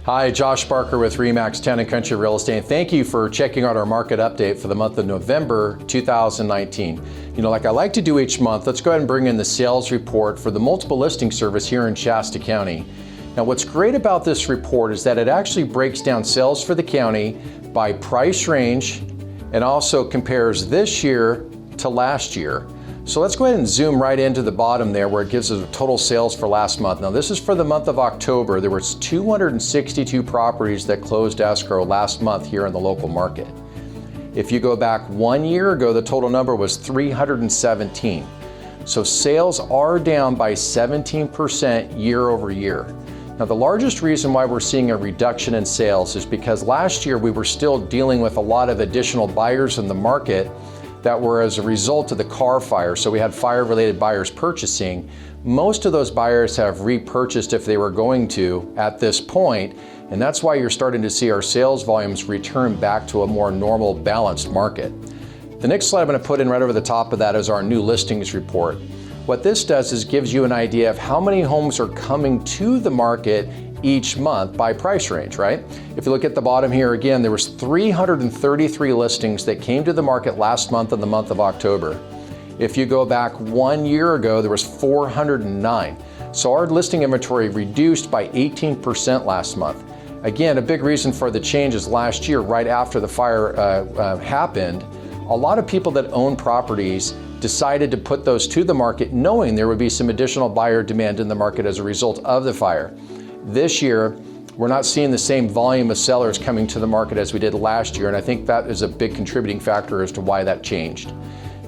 Hi, Josh Barker with Remax Town & Country Real Estate. Thank you for checking out our market update for the month of November 2019. Like I like to do each month, let's go ahead and bring in the sales report for the multiple listing service here in Shasta County. Now, what's great about this report is that it actually breaks down sales for the county by price range and also compares this year to last year. So let's go ahead and zoom right into the bottom there where it gives us total sales for last month. Now this is for the month of October. There was 262 properties that closed escrow last month here in the local market. If you go back 1 year ago, the total number was 317. So sales are down by 17% year over year. Now the largest reason why we're seeing a reduction in sales is because last year we were still dealing with a lot of additional buyers in the market that were as a result of the Carr fire. So we had fire-related buyers purchasing. Most of those buyers have repurchased if they were going to at this point, and that's why you're starting to see our sales volumes return back to a more normal, balanced market. The next slide I'm going to put in right over the top of that is our new listings report. What this does is gives you an idea of how many homes are coming to the market each month by price range, right? If you look at the bottom here again, there was 333 listings that came to the market last month in the month of October. If you go back 1 year ago, there was 409. So our listing inventory reduced by 18% last month. Again, a big reason for the changes last year, right after the fire happened, a lot of people that own properties decided to put those to the market knowing there would be some additional buyer demand in the market as a result of the fire. This year, we're not seeing the same volume of sellers coming to the market as we did last year, and I think that is a big contributing factor as to why that changed.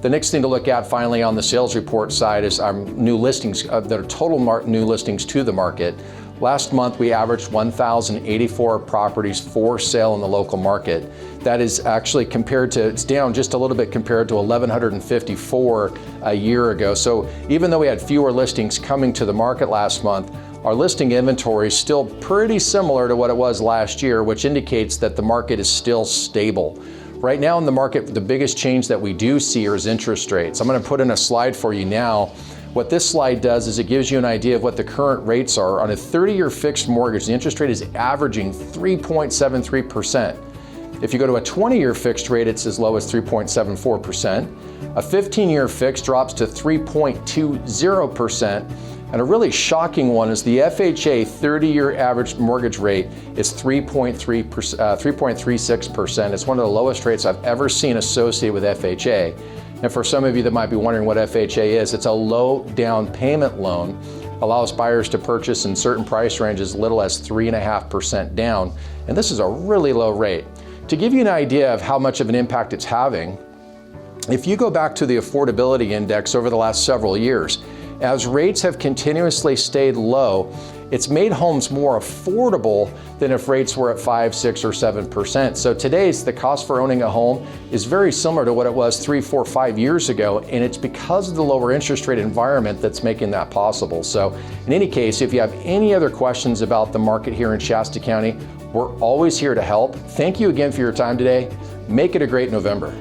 The next thing to look at finally on the sales report side is our new listings, that are total new listings to the market. Last month, we averaged 1,084 properties for sale in the local market. That is actually it's down just a little bit compared to 1,154 a year ago. So even though we had fewer listings coming to the market last month, our listing inventory is still pretty similar to what it was last year, which indicates that the market is still stable. Right now in the market, the biggest change that we do see is interest rates. I'm going to put in a slide for you now. What this slide does is it gives you an idea of what the current rates are. On a 30-year fixed mortgage, the interest rate is averaging 3.73%. If you go to a 20-year fixed rate, it's as low as 3.74%. A 15-year fixed drops to 3.20%. And a really shocking one is the FHA 30-year average mortgage rate is 3.36%. It's one of the lowest rates I've ever seen associated with FHA. And for some of you that might be wondering what FHA is, it's a low down payment loan, allows buyers to purchase in certain price ranges as little as 3.5% down. And this is a really low rate. To give you an idea of how much of an impact it's having, if you go back to the affordability index over the last several years, as rates have continuously stayed low, it's made homes more affordable than if rates were at 5, 6, or 7%. So today's the cost for owning a home is very similar to what it was 3, 4, 5 years ago, and it's because of the lower interest rate environment that's making that possible. So in any case, if you have any other questions about the market here in Shasta County, we're always here to help. Thank you again for your time today. Make it a great November.